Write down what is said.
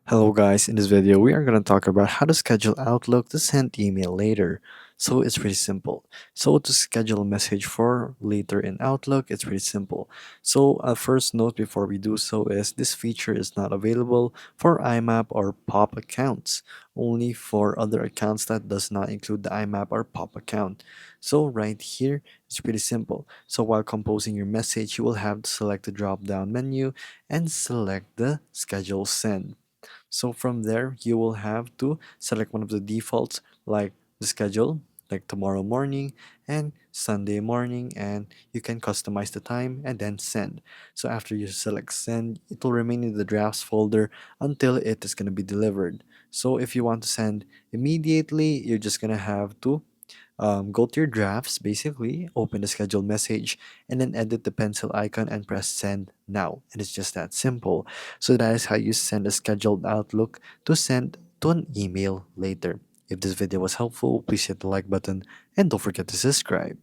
Hello guys, in this video we are going to talk about how to schedule Outlook to send email later. So it's pretty simple. So to schedule a message for later in Outlook, it's pretty simple. So a first note before we do so is this feature is not available for IMAP or POP accounts, only for other accounts that does not include the IMAP or POP account. So right here, it's pretty simple. So while composing your message, you will have to select the drop down menu and select the schedule send. So from there, you will have to select one of the defaults like the schedule, like tomorrow morning and Sunday morning, and you can customize the time and then send. So after you select send, it will remain in the drafts folder until it is going to be delivered. So if you want to send immediately, you're just going to have to go to your drafts, basically, open the scheduled message, and then edit the pencil icon and press send now. And it's just that simple. So that is how you send a scheduled Outlook to send to an email later. If this video was helpful, please hit the like button and don't forget to subscribe.